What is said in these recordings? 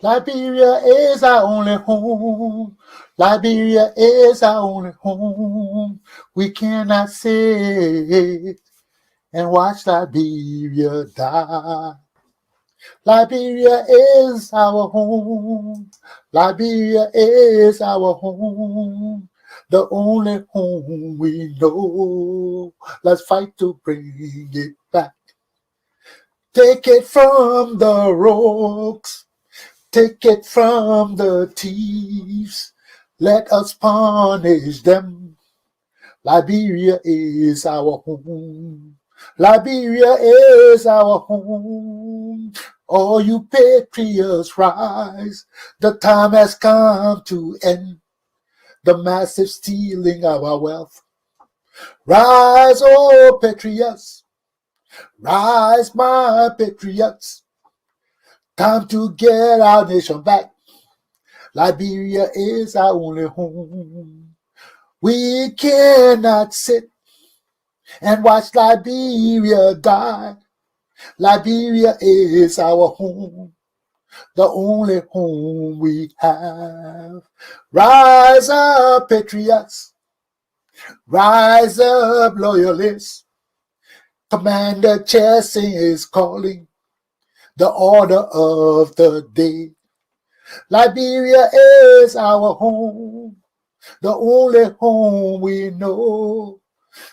Liberia is our only home. Liberia is our only home. We cannot sit and watch Liberia die. Liberia is our home. Liberia is our home. The only home we know. Let's fight to bring it back. Take it from the rogues. Take it from the thieves. Let us punish them. Liberia is our home. Liberia is our home. All you patriots rise. The time has come to end the massive stealing of our wealth. Rise, oh patriots. Rise, my patriots. Time to get our nation back. Liberia is our only home. We cannot sit and watch Liberia die. Liberia is our home, the only home we have. Rise up, patriots. Rise up, loyalists. Commander Chesson is calling the order of the day. Liberia is our home, the only home we know.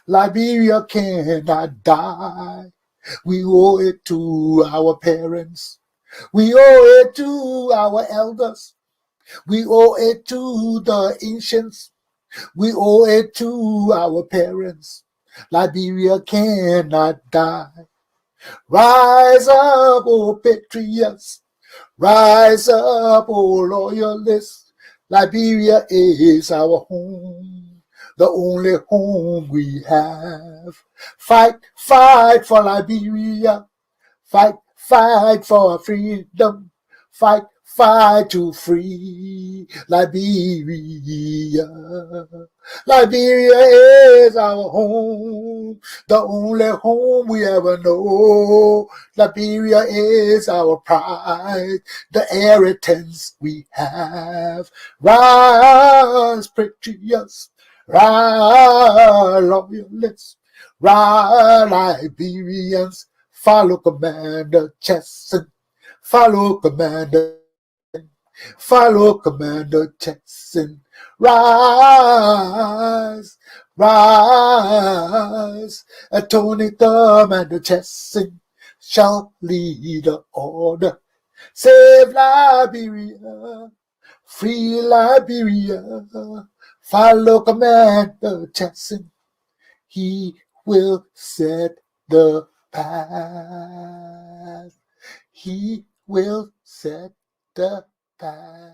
Liberia cannot die. We owe it to our parents. We owe it to our elders. We owe it to the ancients. We owe it to our parents. Liberia cannot die. Rise up, oh patriots. Rise up, oh loyalists. Liberia is our home, the only home we have. Fight, fight for Liberia. Fight, fight for freedom. Fight, fight to free Liberia. Liberia is our home, the only home we ever know. Liberia is our pride, the inheritance we have. Rise, patriots, rise, loyalists, rise, Liberians. Follow Commander Chesson. Follow Commander Chesson. Follow Commander Chesson. Rise, rise. Attorney Commander Chesson shall lead the order. Save Liberia. Free Liberia. Follow Commander Chesson. He will set the path. He will set the path.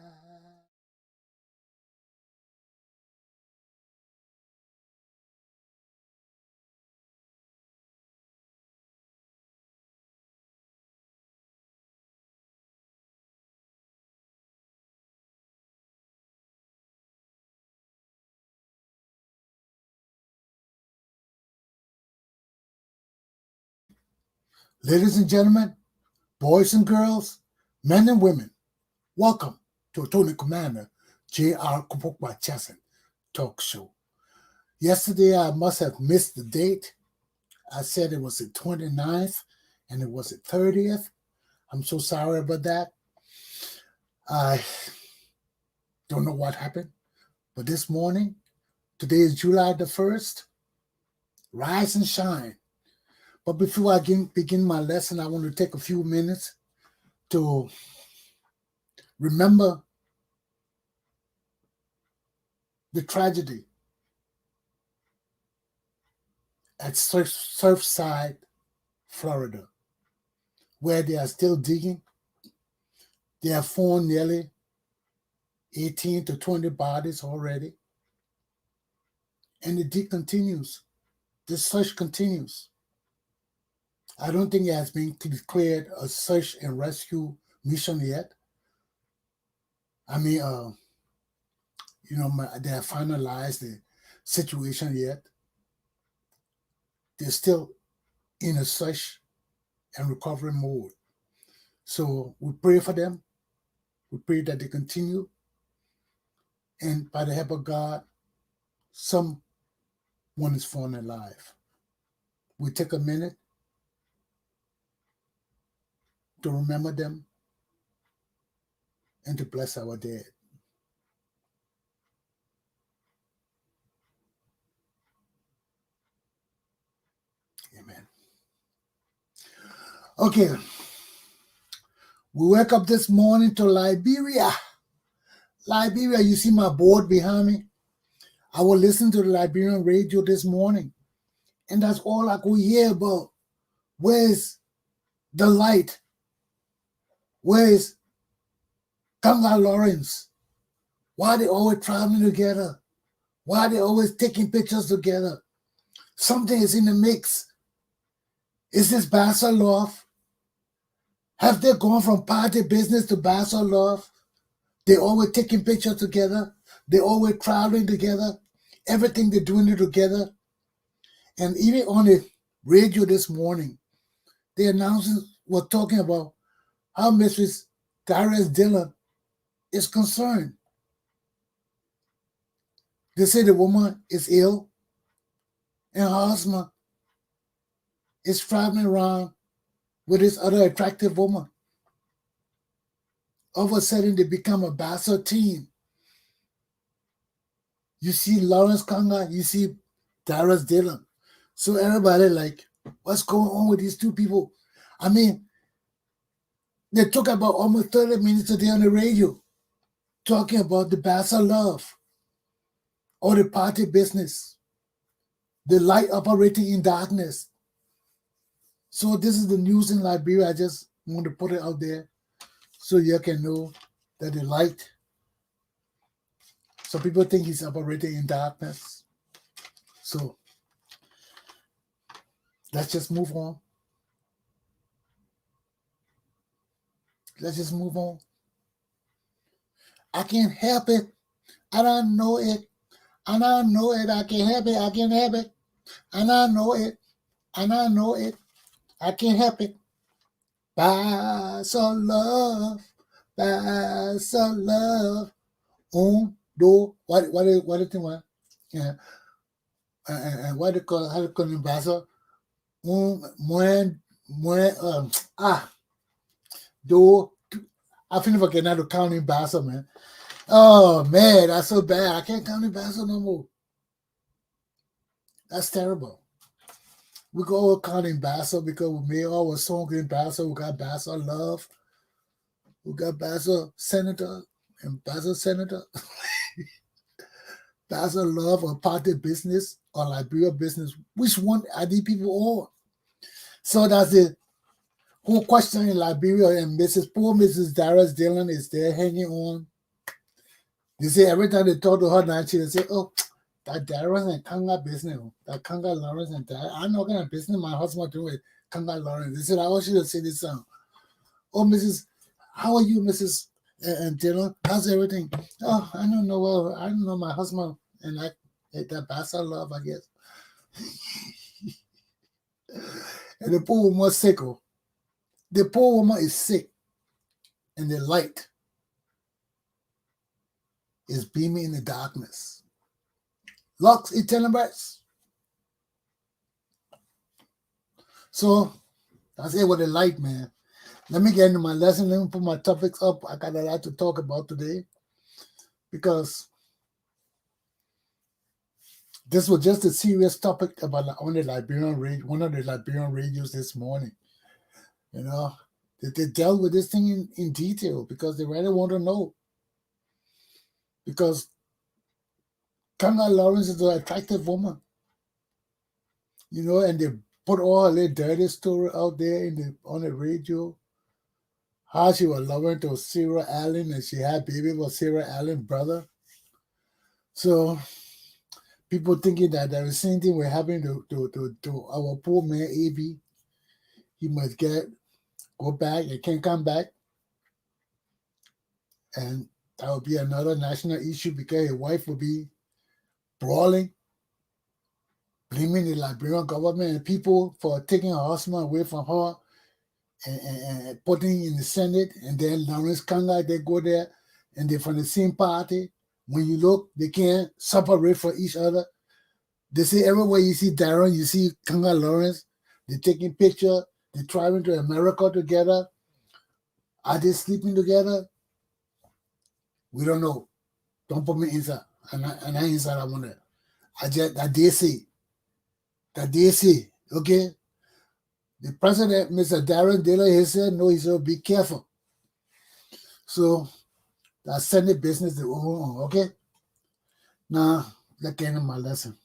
Ladies and gentlemen, boys and girls, men and women, welcome to Attorney Commander Galpohkpa Chesson Talk Show. Yesterday, I must have missed the date. I said it was the 29th and it was the 30th. I'm so sorry about that. I don't know what happened, but this morning, today is July the 1st, rise and shine. But before I begin my lesson, I want to take a few minutes to remember the tragedy at Surfside, Florida, where they are still digging. They have found nearly 18 to 20 bodies already. And the dig continues. The search continues. I don't think it has been declared a search and rescue mission yet. I mean, they have finalized the situation yet. They're still in a search and recovery mode. So we pray for them. We pray that they continue, and by the help of God, someone is found alive. We take a minute to remember them and to bless our dead. Amen. Okay. We wake up this morning to Liberia. Liberia, you see my board behind me? I was listening to the Liberian radio this morning, and that's all I could hear about. Where's the light? Where's Kanga Lawrence? Why are they always traveling together? Why are they always taking pictures together? Something is in the mix. Is this Bassa love? Have they gone from party business to Bassa love? They always taking pictures together. They always traveling together. Everything they're doing it together. And even on the radio this morning, the announcers were talking about how Mrs. Darius Dillon is concerned. They say the woman is ill and her husband is traveling around with this other attractive woman. All of a sudden, they become a Bassa team. You see Lawrence Kanga, you see Darius Dillon. So everybody like, what's going on with these two people? I mean, they took about almost 30 minutes a day on the radio talking about the Bassa love or the party business, the light operating in darkness. So this is the news in Liberia. I just want to put it out there so you can know that the light, some people think he's operating in darkness. So let's just move on. Let's just move on. I can't help it. I don't know it. And I know it. I can't help it. I can't help it. And I know it. And I know it. I can't help it. Bassa love. Bassa love. Do what the thing was? Yeah. And what they call, how they call it in Bassa? Do I feel if I can not count in Bassa, man. Oh man, that's so bad. I can't count in Bassa no more. That's terrible. We go all count in Bassa because we made all our songs in Bassa. We got Bassa love. We got Bassa senator and Bassa senator. Bassa love or party business or Liberia business. Which one are these people on? So that's the whole question in Liberia, and poor Mrs. Darius Dillon is there hanging on. They say every time they talk to her now, she say, oh, that Darius and Kanga business, that Kanga Lawrence and Darius, I'm not going to business my husband doing with Kanga Lawrence. They said, I want you to say this song. Oh, Mrs., how are you, Mrs. And Dillon? How's everything? Oh, I don't know. Well, I don't know my husband and that Bassa love, I guess. And the poor woman was sick. The poor woman is sick, and the light is beaming in the darkness. Lux Itinerants. So that's it with the light, man. Let me get into my lesson. Let me put my topics up. I got a lot to talk about today because this was just a serious topic about on the Liberian radio, one of the Liberian radios this morning. You know, they dealt with this thing in detail because they really want to know. Because Kanga Lawrence is an attractive woman. You know, and they put all her dirty story out there on the radio. How she was loving to Sarah Allen and she had baby with Sarah Allen's brother. So people thinking that the same thing will happen to our poor man AB. He must go back and can't come back. And that would be another national issue because his wife would be brawling, blaming the Liberian government and people for taking her husband away from her and putting in the Senate, and then Lawrence Kanga, they go there, and they're from the same party. When you look, they can't separate from each other. They say everywhere you see Darren, you see Kanga Lawrence. They're taking pictures. They're traveling to America together. Are they sleeping together? We don't know. Don't put me inside. And I inside. I want to. I just that they say. Okay. The president, Mr. Darren Diller, he said, no, he said, be careful. So that's Senate business to own, okay? Now, let's get into my lesson.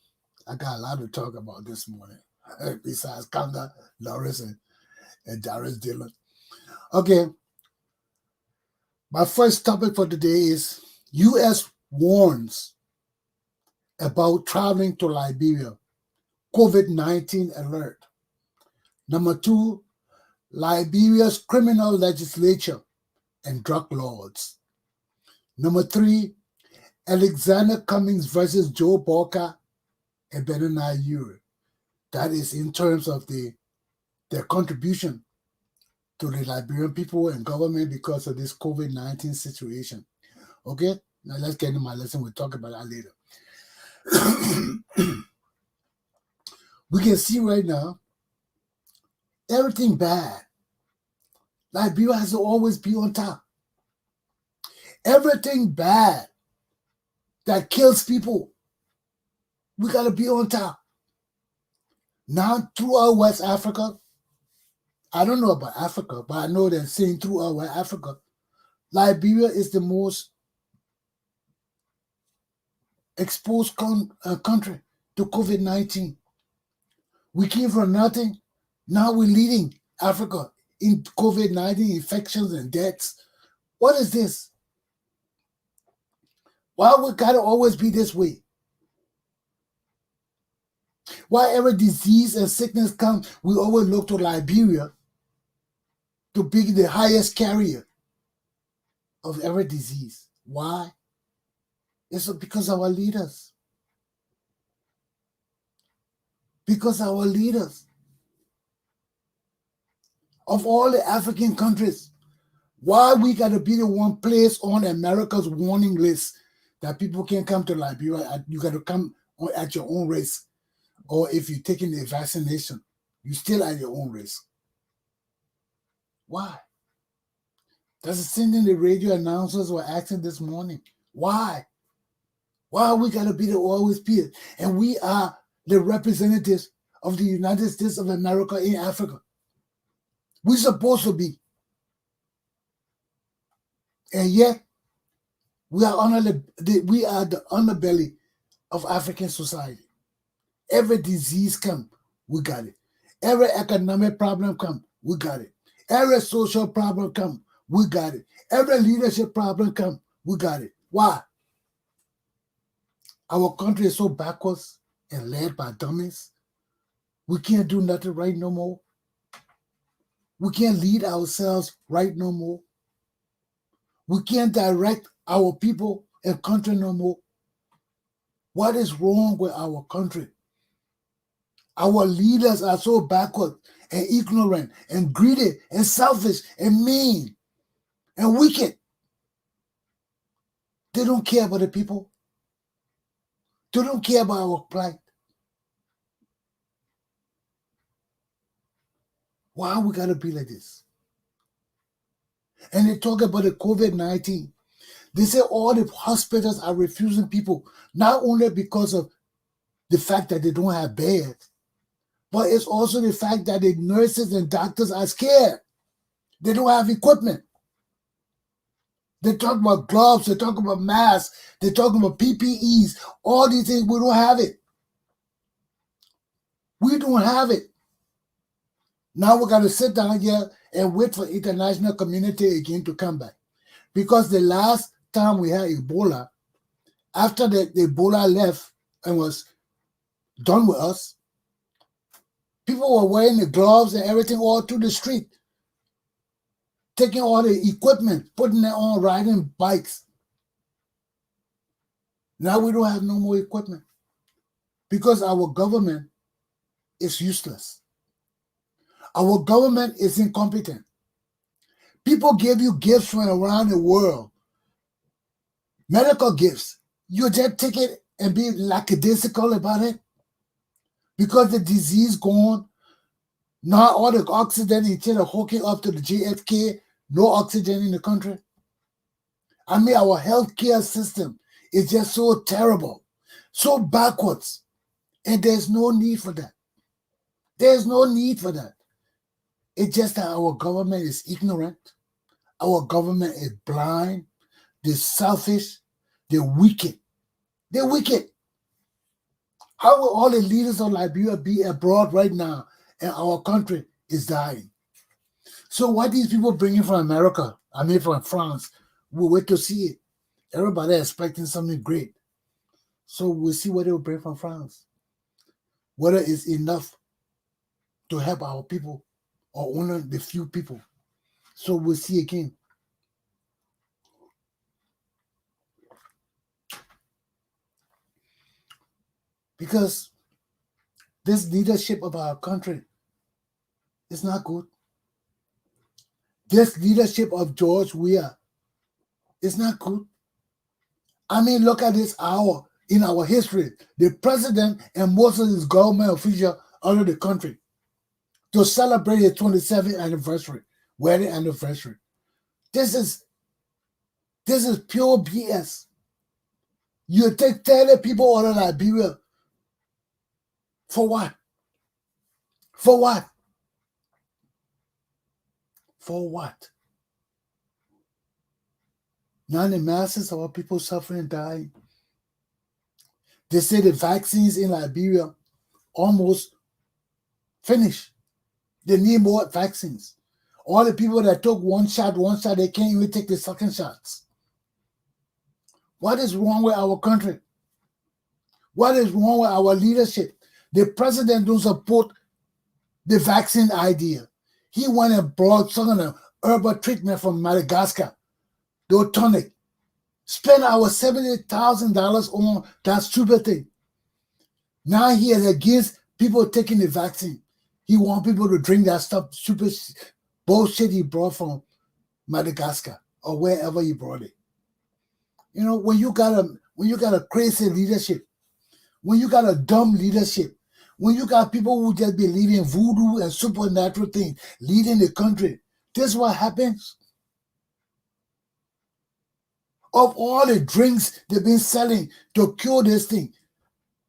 I got a lot to talk about this morning, besides Kanga, Lawrence, and Darren Diller. Okay. My first topic for today is U.S. warns about traveling to Liberia. COVID-19 alert. Number 2, Liberia's criminal legislature and drug lords. Number 3, Alexander Cummings versus Joe Boikai and Benoni Urey. That is in terms of their contribution to the Liberian people and government because of this COVID-19 situation. Okay? Now let's get into my lesson. We'll talk about that later. We can see right now, everything bad. Liberia has to always be on top. Everything bad that kills people, we got to be on top. Now, throughout West Africa, I don't know about Africa, but I know they're saying throughout West Africa, Liberia is the most exposed country to COVID-19. We came from nothing. Now we're leading Africa in COVID-19 infections and deaths. What is this? Why we gotta always be this way? Why every disease and sickness comes, we always look to Liberia to be the highest carrier of every disease. Why? It's because our leaders. Because our leaders of all the African countries, why we got to be the one place on America's warning list that people can't come to Liberia? You got to come at your own risk. Or if you're taking the vaccination, you're still at your own risk. Why? That's the same thing the radio announcers were asking this morning. Why? Why we got to be the always be it? And we are the representatives of the United States of America in Africa. We're supposed to be. And yet, we are the underbelly of African society. Every disease come, we got it. Every economic problem come, we got it. Every social problem come, we got it. Every leadership problem come, we got it. Why? Our country is so backwards and led by dummies. We can't do nothing right no more. We can't lead ourselves right no more. We can't direct our people and country no more. What is wrong with our country? Our leaders are so backward and ignorant and greedy and selfish and mean and wicked. They don't care about the people. They don't care about our plight. Why we gotta be like this? And they talk about the COVID-19. They say all the hospitals are refusing people, not only because of the fact that they don't have beds, but it's also the fact that the nurses and doctors are scared. They don't have equipment. They talk about gloves, they talk about masks, they talk about PPEs, all these things, we don't have it. We don't have it. Now we got to sit down here and wait for international community again to come back. Because the last time we had Ebola, after the Ebola left and was done with us, people were wearing the gloves and everything all through the street, taking all the equipment, putting it on, riding bikes. Now we don't have no more equipment because our government is useless. Our government is incompetent. People give you gifts from around the world, medical gifts. You just take it and be lackadaisical about it because the disease gone. Not all the oxygen instead of hooking up to the JFK, no oxygen in the country. I mean, our healthcare system is just so terrible, so backwards, and there's no need for that. There's no need for that. It's just that our government is ignorant. Our government is blind. They're selfish. They're wicked. They're wicked. How will all the leaders of Liberia be abroad right now and our country is dying? So what these people bringing from America, I mean from France, we'll wait to see it. Everybody expecting something great. So we'll see what they will bring from France. Whether it's enough to help our people or only the few people. So we'll see again. Because this leadership of our country is not good. This leadership of George Weah is not good. I mean, look at this hour in our history. The president and most of his government officials out of the country to celebrate his 27th anniversary, wedding anniversary. This is pure BS. You take 30 people out of Liberia. For what? For what? For what? Now the masses of our people suffering and dying. They say the vaccines in Liberia almost finished. They need more vaccines. All the people that took one shot, they can't even take the second shots. What is wrong with our country? What is wrong with our leadership? The president don't support the vaccine idea. He went and brought some kind of herbal treatment from Madagascar, the tonic. Spend our $70,000 on that stupid thing. Now he is against people taking the vaccine. He wants people to drink that stuff, stupid bullshit he brought from Madagascar or wherever he brought it. You know, when you got a crazy leadership, when you got a dumb leadership, when you got people who just believe in voodoo and supernatural things leading the country, this is what happens. Of all the drinks they've been selling to cure this thing,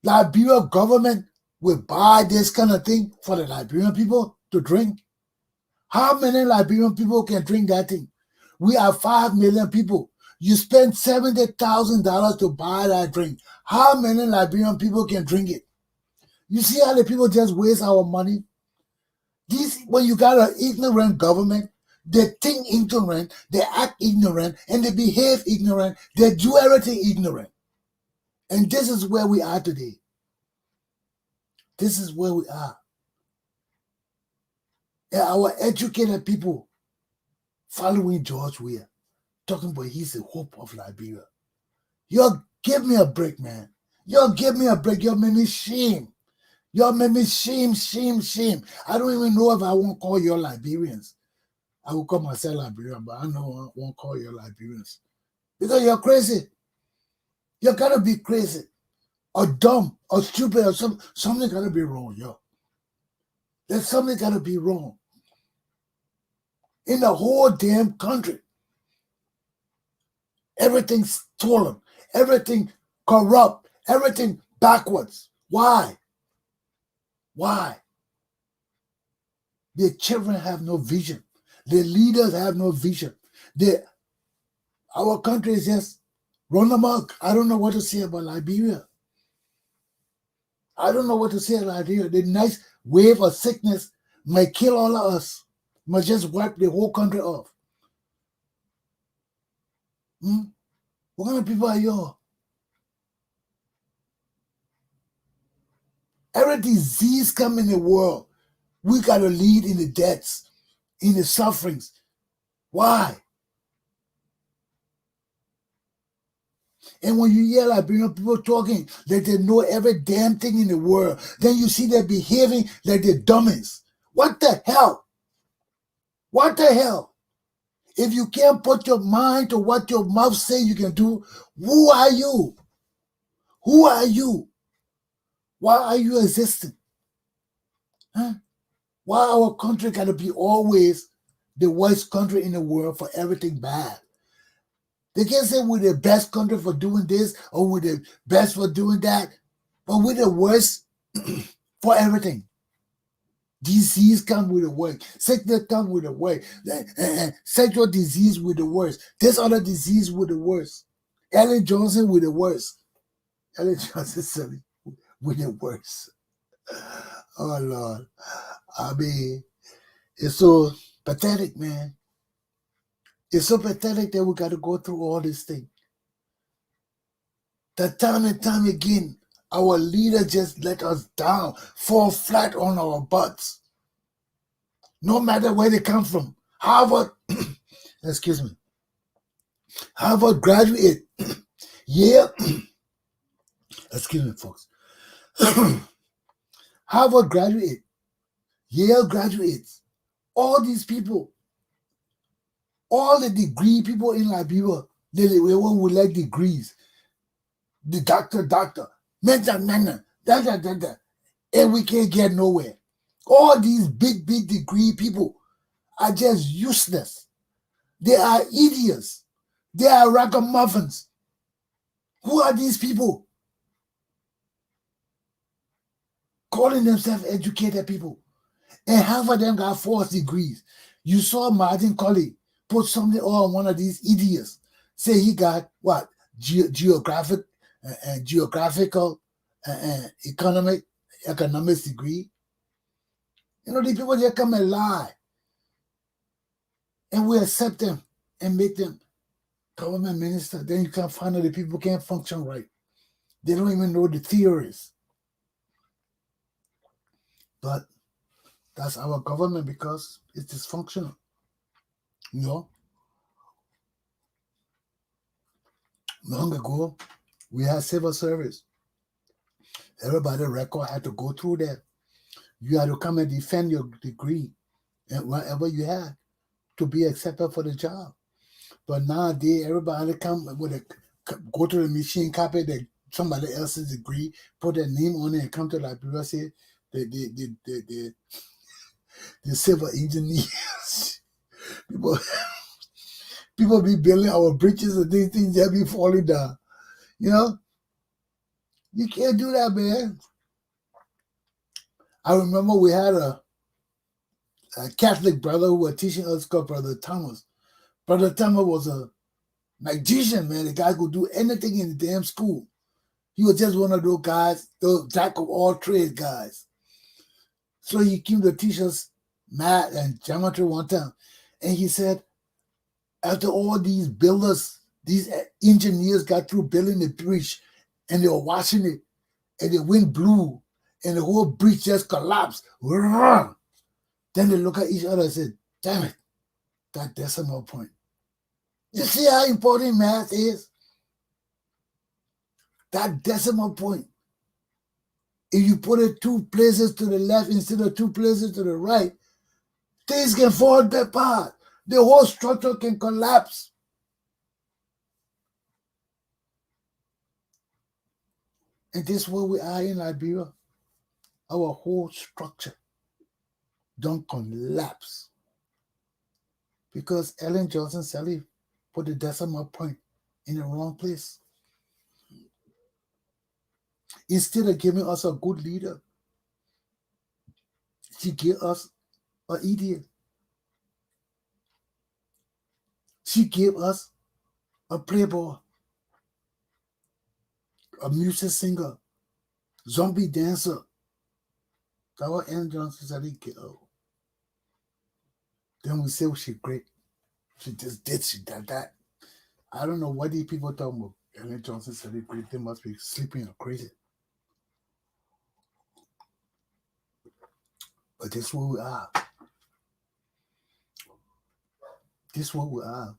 Liberia government will buy this kind of thing for the Liberian people to drink. How many Liberian people can drink that thing? We are 5 million people. You spend $70,000 to buy that drink. How many Liberian people can drink it? You see how the people just waste our money? When you got an ignorant government, they think ignorant, they act ignorant, and they behave ignorant. They do everything ignorant. And this is where we are today. This is where we are. And our educated people following George Weah, talking about he's the hope of Liberia. Y'all give me a break, man. Y'all give me a break. Y'all make me shame. Y'all make me shame. I don't even know if I won't call y'all Liberians. I will call myself Liberian, but I know I won't call you Liberians. Because you're crazy. You're gonna be crazy. Or dumb, or stupid, or something gotta be wrong, yo. There's something gotta be wrong. In the whole damn country. Everything's stolen. Everything corrupt. Everything backwards. Why? Why? The children have no vision. The leaders have no vision. Our country is just run amok. I don't know what to say about Liberia. I don't know what to say about Liberia. The next wave of sickness might kill all of us. Might just wipe the whole country off. What kind of people are you? Every disease come in the world, we got to lead in the deaths, in the sufferings. Why? And when you hear Liberian people talking like they know every damn thing in the world, then you see them behaving like they're dummies. What the hell? What the hell? If you can't put your mind to what your mouth say you can do, who are you? Who are you? Why are you existing? Huh? Why our country gotta be always the worst country in the world for everything bad? They can't say we're the best country for doing this or we're the best for doing that, but we're the worst for everything. Disease come with the worst. Sickness come with the worst. Sexual disease with the worst. This other disease with the worst. Ellen Johnson with the worst. Ellen Johnson silly with the worst. Oh Lord. I mean, it's so pathetic, man. It's so pathetic that we got to go through all this thing. That time and time again, our leader just let us down, fall flat on our butts. No matter where they come from. Harvard, excuse me, Harvard graduate, Yale, excuse me, folks. Harvard graduate, Yale graduates, all these people, all the degree people in Liberia, they would like degrees. The doctor, man, da. And we can't get nowhere. All these big degree people are just useless. They are idiots. They are ragamuffins. Who are these people? Calling themselves educated people. And half of them got 4 degrees. You saw Martin Colley put something on one of these idiots. Say he got what? Geographical economics degree. You know, these people just come and lie. And we accept them and make them government minister. Then you can't find out the people can't function right. They don't even know the theories. But that's our government because it's dysfunctional. You know? Long ago, we had civil service. Everybody record had to go through that. You had to come and defend your degree and whatever you had to be accepted for the job. But nowadays, everybody come with go to the machine, copy somebody else's degree, put their name on it, and come to Liberia, say the civil engineers. people be building our bridges and these things that be falling down. You know? You can't do that, man. I remember we had a Catholic brother who was teaching us called Brother Thomas. Brother Thomas was a magician, man. The guy could do anything in the damn school. He was just one of those guys, those jack of all trades guys. So he came to teach us math and geometry one time. And he said, after all these builders, these engineers got through building the bridge and they were watching it and the wind blew and the whole bridge just collapsed. Then they look at each other and said, damn it, that decimal point. You see how important math is? That decimal point. If you put it 2 places to the left instead of 2 places to the right, things can fall apart. The whole structure can collapse. And this is where we are in Liberia. Our whole structure don't collapse. Because Ellen Johnson Sirleaf put the decimal point in the wrong place. Instead of giving us a good leader, she gave us an idiot. She gave us a playboy, a music singer, zombie dancer. That was Ellen Johnson Sirleaf. Then we say she's great. She just did, she did that. I don't know what these people talking about. Ellen Johnson Sirleaf great. They must be sleeping or crazy. But this is where we are. This is where we are.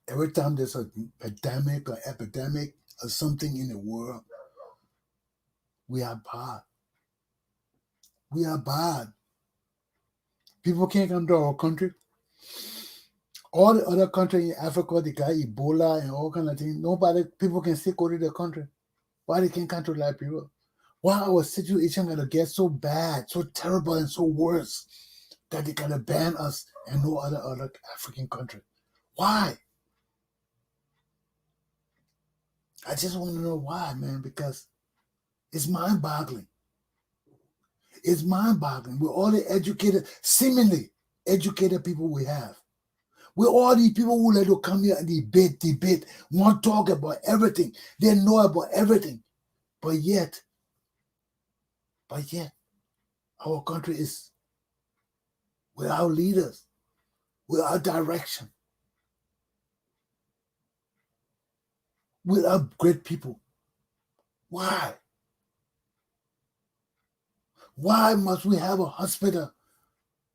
Every time there's a pandemic or epidemic or something in the world, we are bad. We are bad. People can't come to our country. All the other countries in Africa, they got Ebola and all kind of things. People can still go to their country. Why they can't come to Liberia? Why our situation gonna get so bad, so terrible, and so worse that they gonna ban us and no other African country? Why? I just want to know why, man, because it's mind-boggling. It's mind-boggling with all the educated, seemingly educated people we have. With all these people who let to come here and debate, want to talk about everything. They know about everything. But yet, our country is without leaders, without direction, without great people. Why? Why must we have a hospital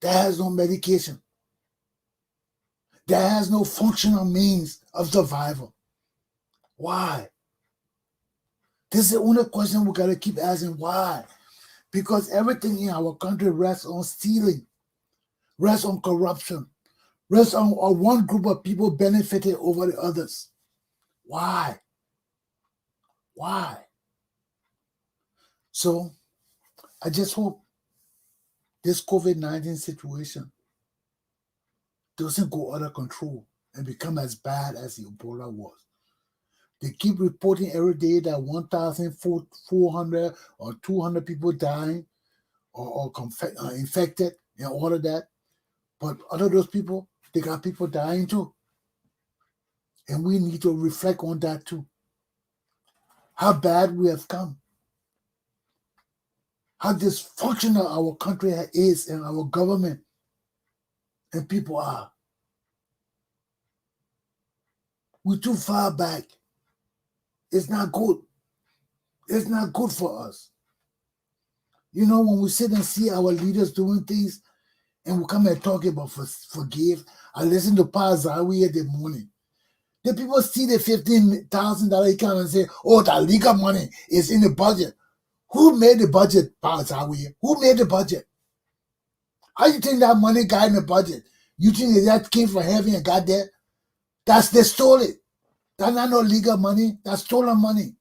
that has no medication, that has no functional means of survival? Why? This is the only question we got to keep asking. Why? Because everything in our country rests on stealing, rests on corruption, rests on one group of people benefiting over the others. Why? Why? So I just hope this COVID-19 situation doesn't go out of control and become as bad as Ebola was. They keep reporting every day that 1,400 or 200 people dying or infected and all of that. But out of those people, they got people dying too. And we need to reflect on that too. How bad we have come. How dysfunctional our country is and our government and people are. We're too far back. It's not good. It's not good for us. You know, when we sit and see our leaders doing things and we come and talk about forgive, I listen to Pa Zawi the morning. The people see the $15,000 he come and say, oh, that legal money is in the budget. Who made the budget, Pa Zawi? Who made the budget? How you think that money got in the budget? You think that came from heaven and got there? They stole it. That's not no legal money. That's stolen money.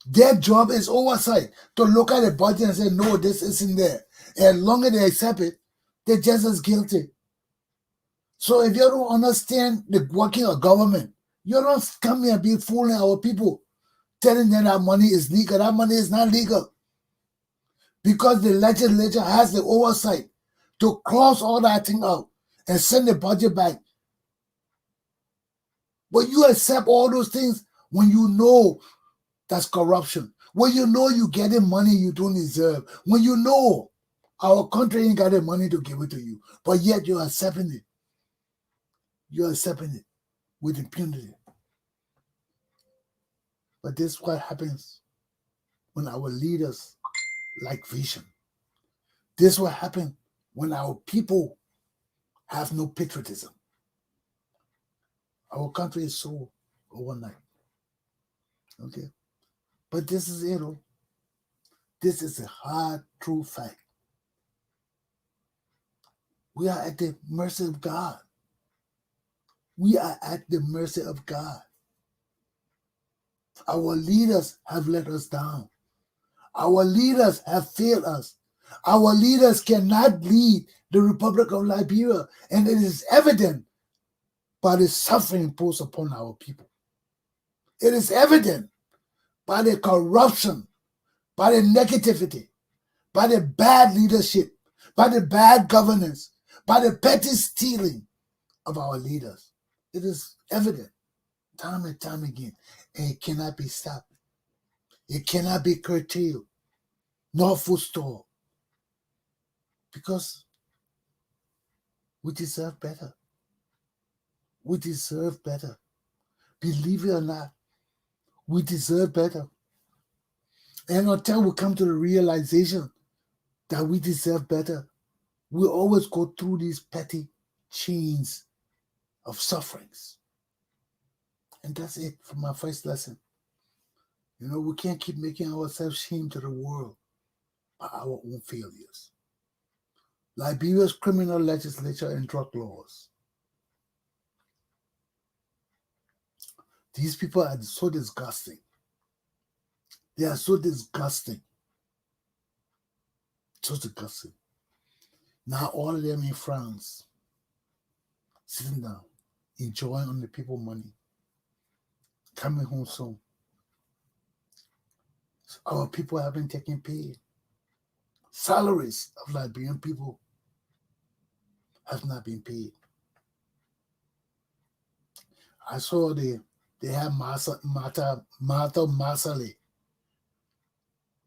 Their job is oversight, to look at the budget and say, no, this isn't there. And as long as they accept it, they're just as guilty. So if you don't understand the working of government, you don't come here and be fooling our people, telling them that money is legal. That money is not legal. Because the legislature has the oversight to cross all that thing out and send the budget back. But you accept all those things when you know that's corruption. When you know you're getting money you don't deserve. When you know our country ain't got the money to give it to you. But yet you're accepting it. You're accepting it with impunity. But this is what happens when our leaders lack vision. This is what happens when our people have no patriotism. Our country is sold overnight. Okay? But this is it. This is a hard, true fact. We are at the mercy of God. We are at the mercy of God. Our leaders have let us down. Our leaders have failed us. Our leaders cannot lead the Republic of Liberia, and it is evident by the suffering imposed upon our people. It is evident by the corruption, by the negativity, by the bad leadership, by the bad governance, by the petty stealing of our leaders. It is evident time and time again, and it cannot be stopped. It cannot be curtailed, nor forestalled, because we deserve better. We deserve better. Believe it or not, we deserve better. And until we come to the realization that we deserve better, we always go through these petty chains of sufferings. And that's it for my first lesson. You know, we can't keep making ourselves shame to the world by our own failures. Liberia's criminal legislature and drug laws. These people are so disgusting. They are so disgusting. So disgusting. Now all of them in France, sitting down, enjoying on the people money, coming home soon. Our people haven't taken pay. Salaries of Liberian people have not been paid. I saw they have Martha Marsali,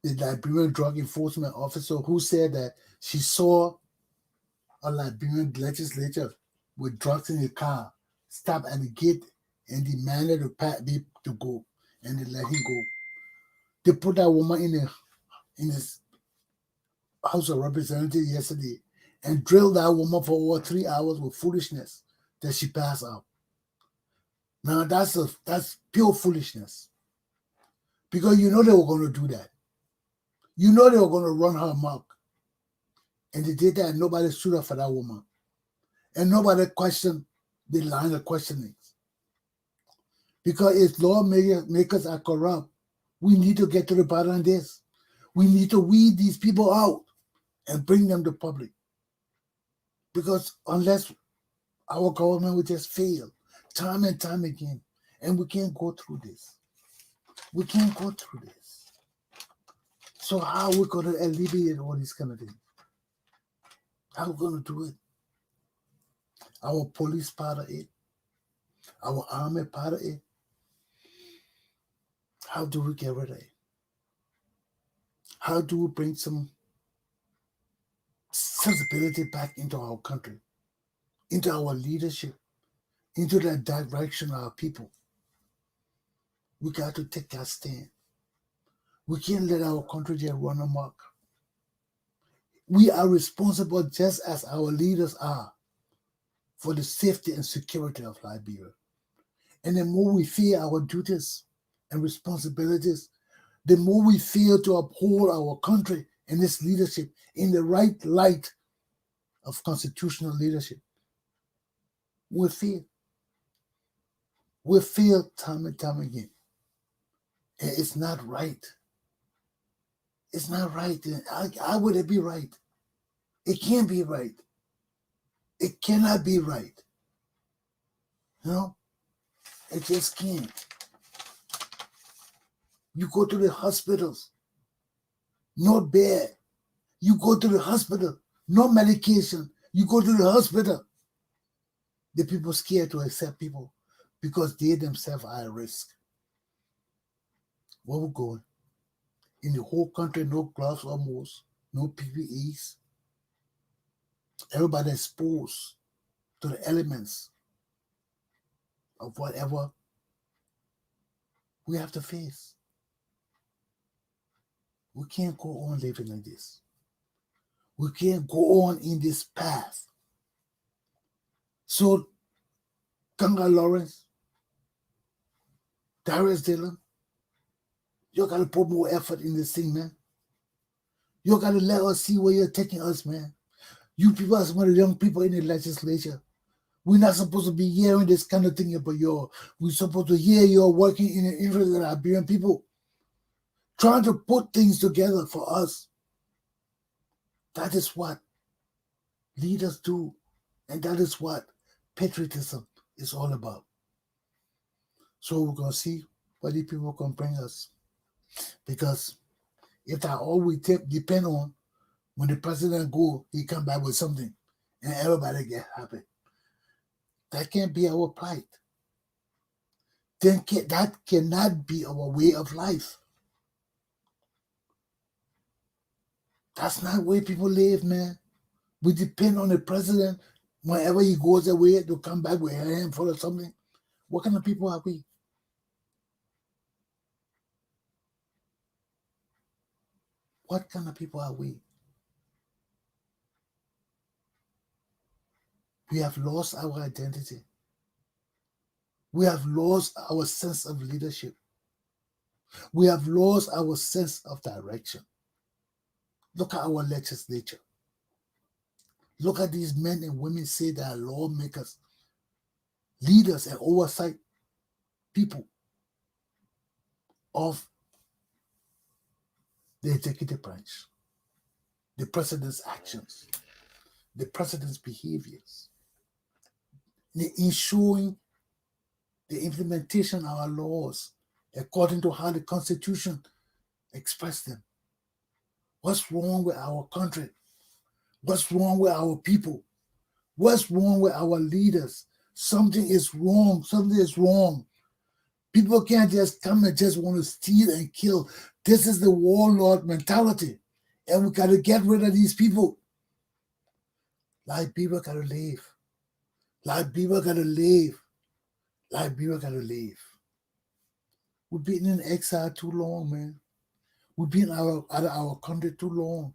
the Liberian drug enforcement officer, who said that she saw a Liberian legislature with drugs in the car stop at the gate and demanded to go, and they let him go. They put that woman in his House of Representatives yesterday and drilled that woman for over 3 hours with foolishness that she passed out. Now that's pure foolishness. Because you know they were going to do that. You know they were going to run her amok. And they did that and nobody stood up for that woman. And nobody questioned the line of questioning. Because if lawmakers are corrupt, we need to get to the bottom of this. We need to weed these people out and bring them to public. Because unless our government will just fail time and time again, and we can't go through this. We can't go through this. So how are we going to alleviate all these kind of things? How are we going to do it? Our police part of it. Our army part of it. How do we get rid of it? How do we bring some sensibility back into our country, into our leadership, into the direction of our people? We got to take that stand. We can't let our country just run amok. We are responsible just as our leaders are for the safety and security of Liberia. And the more we fear our duties and responsibilities, the more we fail to uphold our country and its leadership in the right light of constitutional leadership. We fail. We fail time and time again. And it's not right. It's not right. How would it be right? It can't be right. It cannot be right. You know? It just can't. You go to the hospitals, no bed. You go to the hospital, no medication. You go to the hospital. The people scared to accept people because they themselves are at risk. Where we going? In the whole country, no gloves almost, no PPEs. Everybody exposed to the elements of whatever we have to face. We can't go on living like this. We can't go on in this path. So, Kanga Lawrence, Darius Dillon, you got to put more effort in this thing, man. You got to let us see where you're taking us, man. You people are some of the young people in the legislature. We're not supposed to be hearing this kind of thing about you. We're supposed to hear you're working in the interest of the Liberian people, trying to put things together for us. That is what leaders do. And that is what patriotism is all about. So we're going to see what these people can bring us. Because if that all we depend on, when the president go, he come back with something and everybody get happy. That can't be our plight. That cannot be our way of life. That's not the way people live, man. We depend on the president whenever he goes away to come back with a handful of something. What kind of people are we? What kind of people are we? We have lost our identity. We have lost our sense of leadership. We have lost our sense of direction. Look at our legislature. Look at these men and women say they are lawmakers, leaders, and oversight people of the executive branch, the president's actions, the president's behaviors, the ensuring the implementation of our laws according to how the Constitution expressed them. What's wrong with our country? What's wrong with our people? What's wrong with our leaders? Something is wrong. Something is wrong. People can't just come and just want to steal and kill. This is the warlord mentality. And we got to get rid of these people. Like people got to leave. Like people got to leave. Like people got to leave. We've been in exile too long, man. We've been out of our country too long.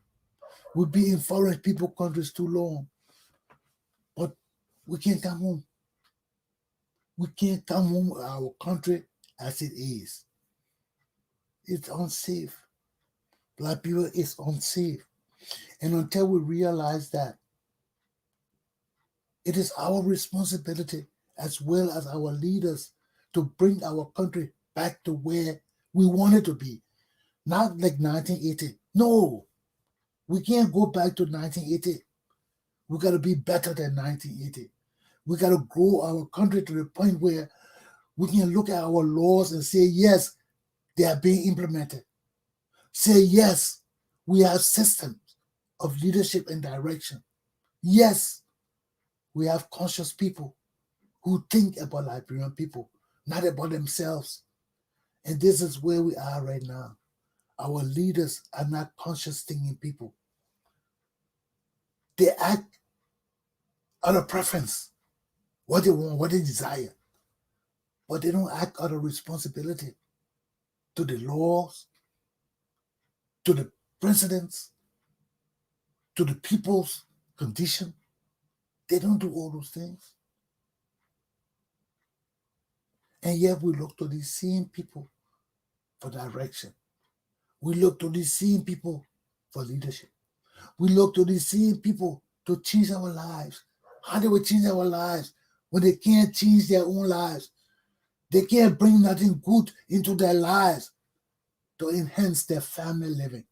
We've been in foreign people countries too long. But we can't come home. We can't come home with our country as it is. It's unsafe. Black people is unsafe. And until we realize that, it is our responsibility as well as our leaders to bring our country back to where we want it to be. Not like 1980. No, we can't go back to 1980. We got to be better than 1980. We got to grow our country to the point where we can look at our laws and say, yes, they are being implemented. Say, yes, we have systems of leadership and direction. Yes, we have conscious people who think about Liberian people, not about themselves. And this is where we are right now. Our leaders are not conscious thinking people. They act out of preference, what they want, what they desire. But they don't act out of responsibility to the laws, to the presidents, to the people's condition. They don't do all those things. And yet we look to these same people for direction. We look to these same people for leadership. We look to these same people to change our lives. How they will change our lives when they can't change their own lives? They can't bring nothing good into their lives to enhance their family living.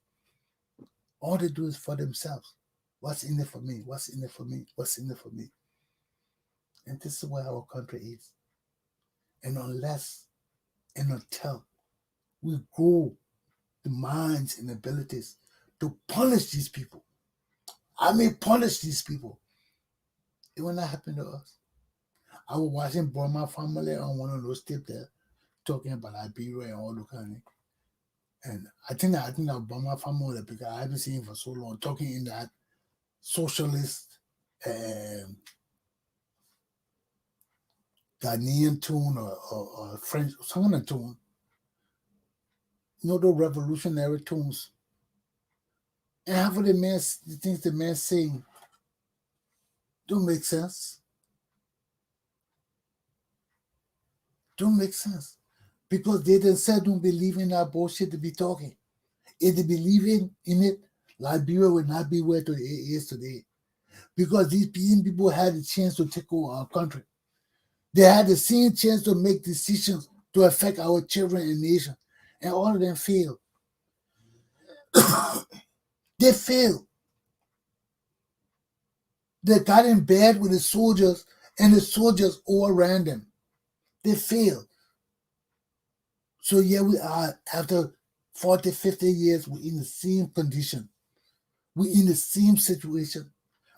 All they do is for themselves. What's in it for me? What's in it for me? What's in it for me? And this is where our country is. And unless and until we grow the minds and abilities to punish these people, punish these people, it will not happen to us. I was watching Burma Family on one of those tips there, talking about Liberia and all the kind of thing. And I think that Burma Family, because I haven't seen him for so long, talking in that socialist Ghanaian tune or French, some kind of tune. You know, the revolutionary tunes. And half of the things the man saying don't make sense. Don't make sense. Because they themselves don't believe in that bullshit to be talking. If they believe in it, Liberia will not be where it is today. Because these people had a chance to take over our country. They had the same chance to make decisions to affect our children and nation. And all of them failed. They failed. They got in bed with the soldiers and the soldiers overran them. They failed. So here we are after 40, 50 years, we're in the same condition. We're in the same situation.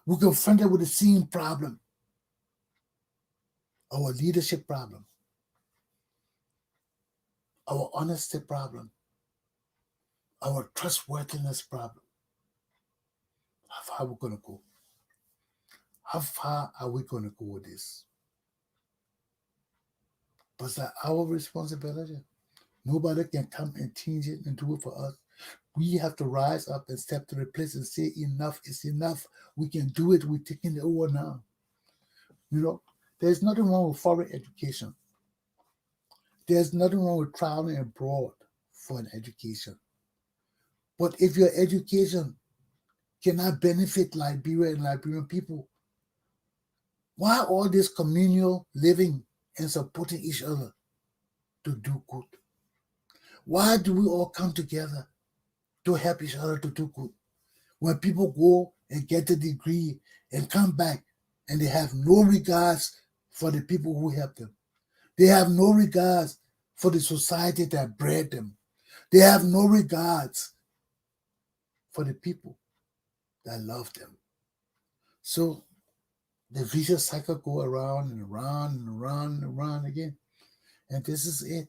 We're confronted with the same problem. Our leadership problem. Our honesty problem. Our trustworthiness problem. How far are we going to go? How far are we going to go with this? But it's like our responsibility. Nobody can come and change it and do it for us. We have to rise up and step to the place and say enough is enough. We can do it. We're taking it over now. You know, there's nothing wrong with foreign education. There's nothing wrong with traveling abroad for an education. But if your education cannot benefit Liberia and Liberian people? Why all this communal living and supporting each other to do good? Why do we all come together to help each other to do good? When people go and get a degree and come back and they have no regards for the people who help them. They have no regards for the society that bred them. They have no regards for the people that love them. So the vicious cycle go around and around and around and around again. And this is it.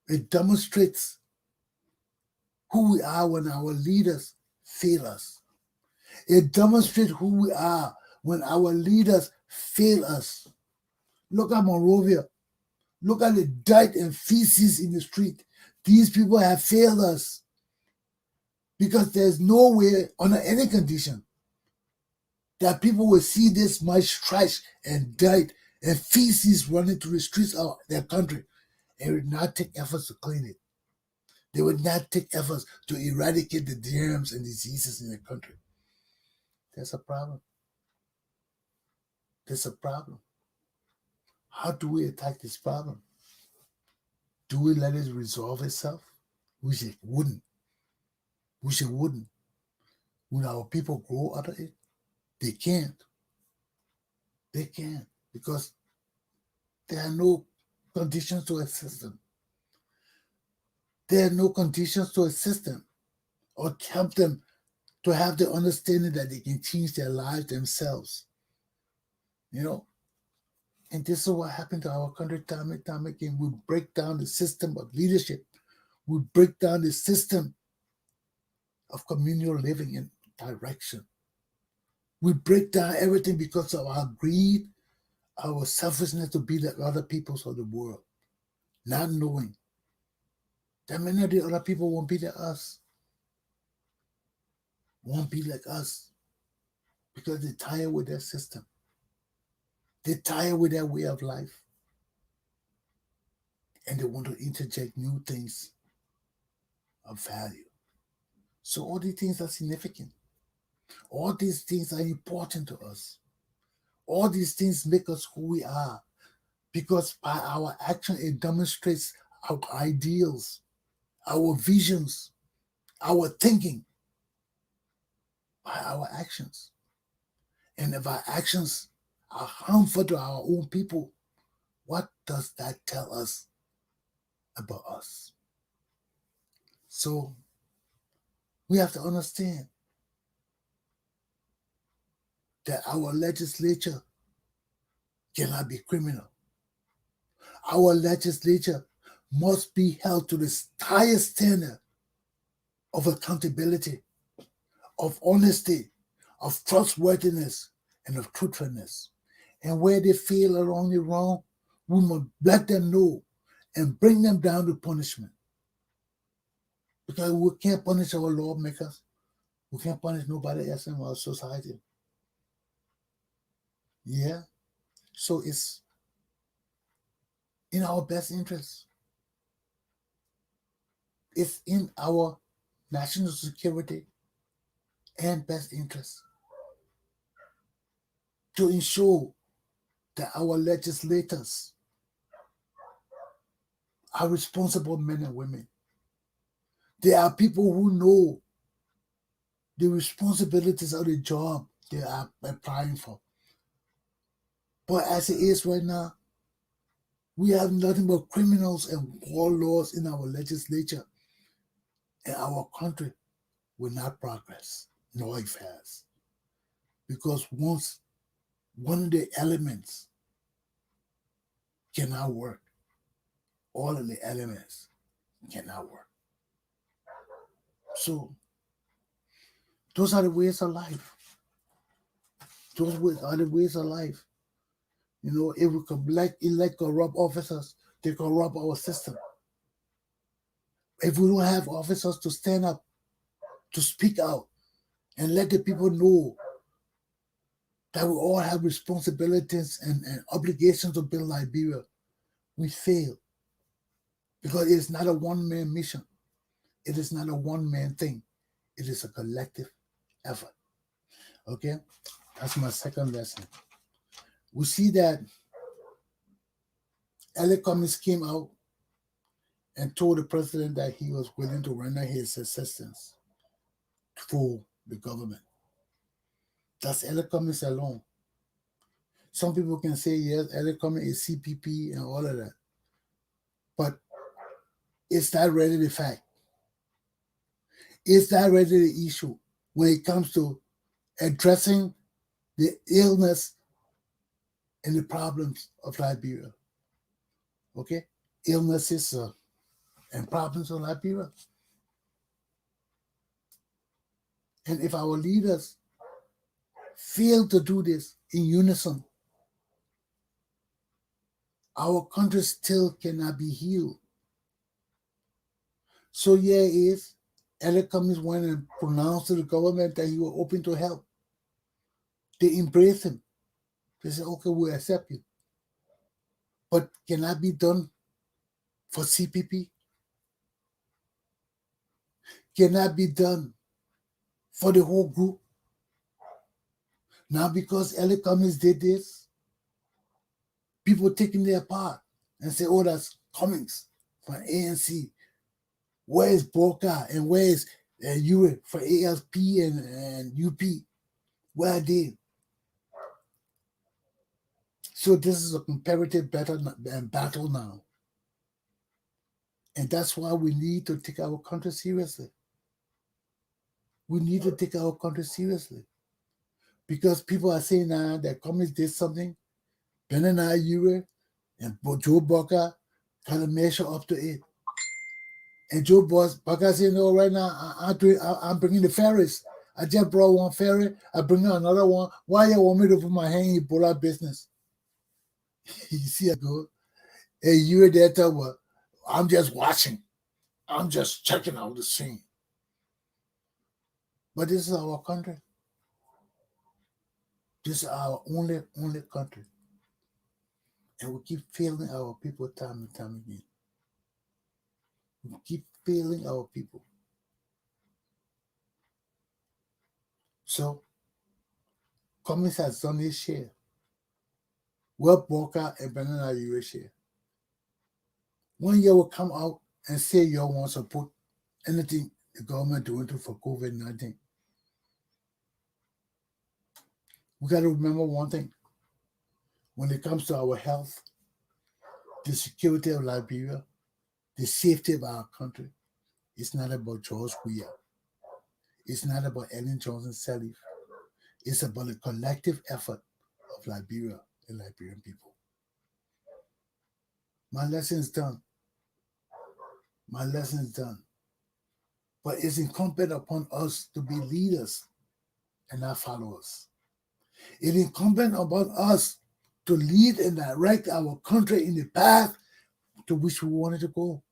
It demonstrates who we are when our leaders fail us. It demonstrates who we are when our leaders fail us. Look at Monrovia. Look at the dirt and feces in the street. These people have failed us because there's no way, under any condition, that people will see this much trash and dirt and feces running through the streets of their country and would not take efforts to clean it. They would not take efforts to eradicate the germs and diseases in their country. There's a problem. There's a problem. How do we attack this problem? Do we let it resolve itself? We should wouldn't. We should wouldn't. Would our people grow out of it? They can't. They can't because there are no conditions to assist them. There are no conditions to assist them or help them to have the understanding that they can change their lives themselves. You know, and this is what happened to our country time and time again. We break down the system of leadership. We break down the system of communal living and direction. We break down everything because of our greed, our selfishness to be like other peoples of the world, not knowing that many of the other people won't be like us. Won't be like us because they're tired with their system. They're tired with their way of life. And they want to interject new things of value. So all these things are significant. All these things are important to us. All these things make us who we are because by our action, it demonstrates our ideals, our visions, our thinking by our actions. And if our actions are harmful to our own people, what does that tell us about us? So we have to understand that our legislature cannot be criminal. Our legislature must be held to the highest standard of accountability, of honesty, of trustworthiness, and of truthfulness. And where they fail along the wrong, we must let them know and bring them down to punishment. Because we can't punish our lawmakers. We can't punish nobody else in our society. Yeah? So it's in our best interest. It's in our national security and best interest to ensure that our legislators are responsible men and women. They are people who know the responsibilities of the job they are applying for. But as it is right now, we have nothing but criminals and warlords in our legislature, and our country will not progress, nor it has. Because once one of the elements cannot work, all of the elements cannot work. So those are the ways of life. Those are the ways of life. You know, if we could elect corrupt officers, they corrupt our system. If we don't have officers to stand up, to speak out, and let the people know that we all have responsibilities and obligations to build Liberia, we fail. Because it's not a one-man mission. It is not a one-man thing. It is a collective effort. Okay? That's my second lesson. We see that Cummings came out and told the president that he was willing to render his assistance for the government. That's Cummings alone. Some people can say, yes, Cummings is CPP and all of that. But is that really the fact? Is that really the issue when it comes to addressing the illness and the problems of Liberia? Okay? Illnesses and problems of Liberia. And if our leaders fail to do this in unison, our country still cannot be healed. So here is Cummings went and pronounced to the government that he was open to help. They embraced him. They said, okay, we'll accept you. But can that be done for CPP? Can that be done for the whole group? Now, because Cummings did this, people taking their part and say, oh, that's Cummings for ANC. Where is Boikai and where is Urey for ALP and UP? Where are they? So this is a comparative battle now. And that's why we need to take our country seriously. We need to take our country seriously. Because people are saying now that Cummings did something, Benoni, Urey, and Joe Boikai kind of measure up to it. And Joe Boikai saying, no, right now, I'm bringing the ferries. I just brought one ferry. I bring out another one. Why you want me to put my hand in Ebola business? You see I go. Hey, Urey there tell me, I'm just watching. I'm just checking out the scene. But this is our country. This is our only country. And we keep failing our people time and time again. We keep failing our people. So, Cummings has done his share. Well, Boikai and Benoni Urey share. One year will come out and say you want to support anything the government doing for COVID-19. We got to remember one thing. When it comes to our health, the security of Liberia, the safety of our country, it's not about George Weah. It's not about Ellen Johnson Sirleaf. It's about a collective effort of Liberia and Liberian people. My lesson is done. My lesson is done. But it's incumbent upon us to be leaders and not followers. It's incumbent upon us to lead and direct our country in the path to which we wanted to go.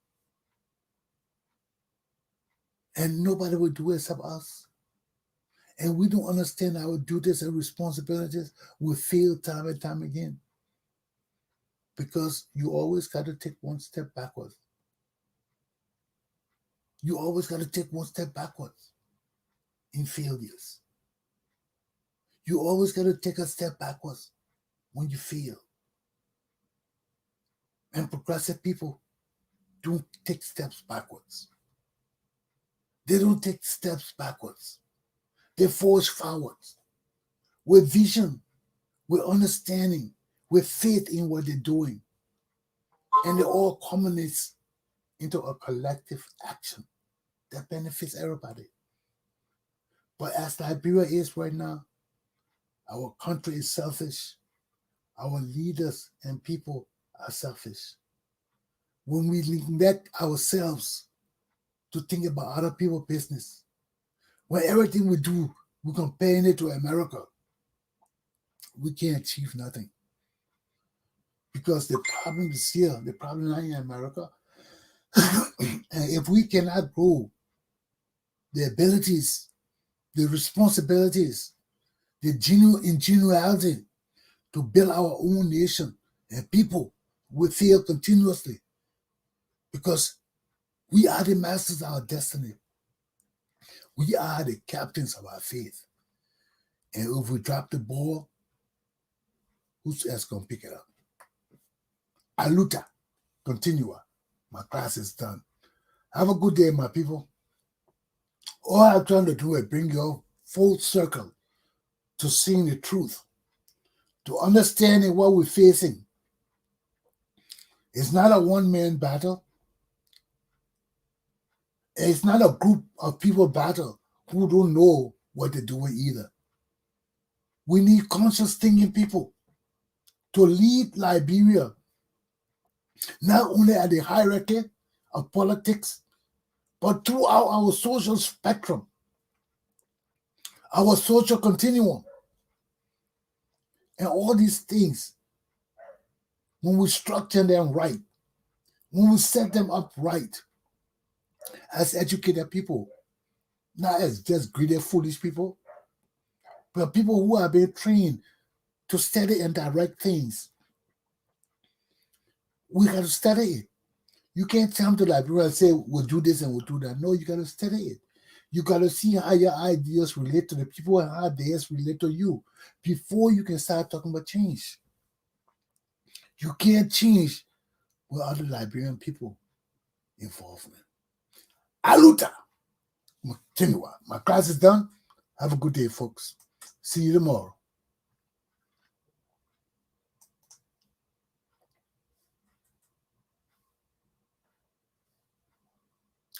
And nobody will do it except us. And we don't understand our duties and responsibilities. We fail time and time again. Because you always got to take one step backwards. You always got to take one step backwards in failures. You always got to take a step backwards when you fail. And progressive people don't take steps backwards. They don't take steps backwards. They forge forwards with vision, with understanding, with faith in what they're doing. And they all culminates into a collective action that benefits everybody. But as Liberia is right now, our country is selfish. Our leaders and people are selfish. When we neglect ourselves to think about other people's business, when everything we do, we're comparing it to America, we can't achieve nothing. Because the problem is here, the problem is not in America. And if we cannot grow the abilities, the responsibilities, the ingenuity to build our own nation and people, we fail continuously. Because We are the masters of our destiny. We are the captains of our faith. And if we drop the ball, who's else going to pick it up? Aluta. Continua. My class is done. Have a good day, my people. All I'm trying to do is bring you full circle to seeing the truth, to understanding what we're facing. It's not a one-man battle. It's not a group of people battle who don't know what they're doing either. We need conscious thinking people to lead Liberia, not only at the hierarchy of politics, but throughout our social spectrum, our social continuum. And all these things, when we structure them right, when we set them up right, as educated people, not as just greedy, foolish people, but people who are being trained to study and direct things. We got to study it. You can't come to Liberia and say, we'll do this and we'll do that. No, you got to study it. You got to see how your ideas relate to the people and how theirs relate to you before you can start talking about change. You can't change without the Liberian people involvement. Aluta! Continua. My class is done. Have a good day, folks. See you tomorrow.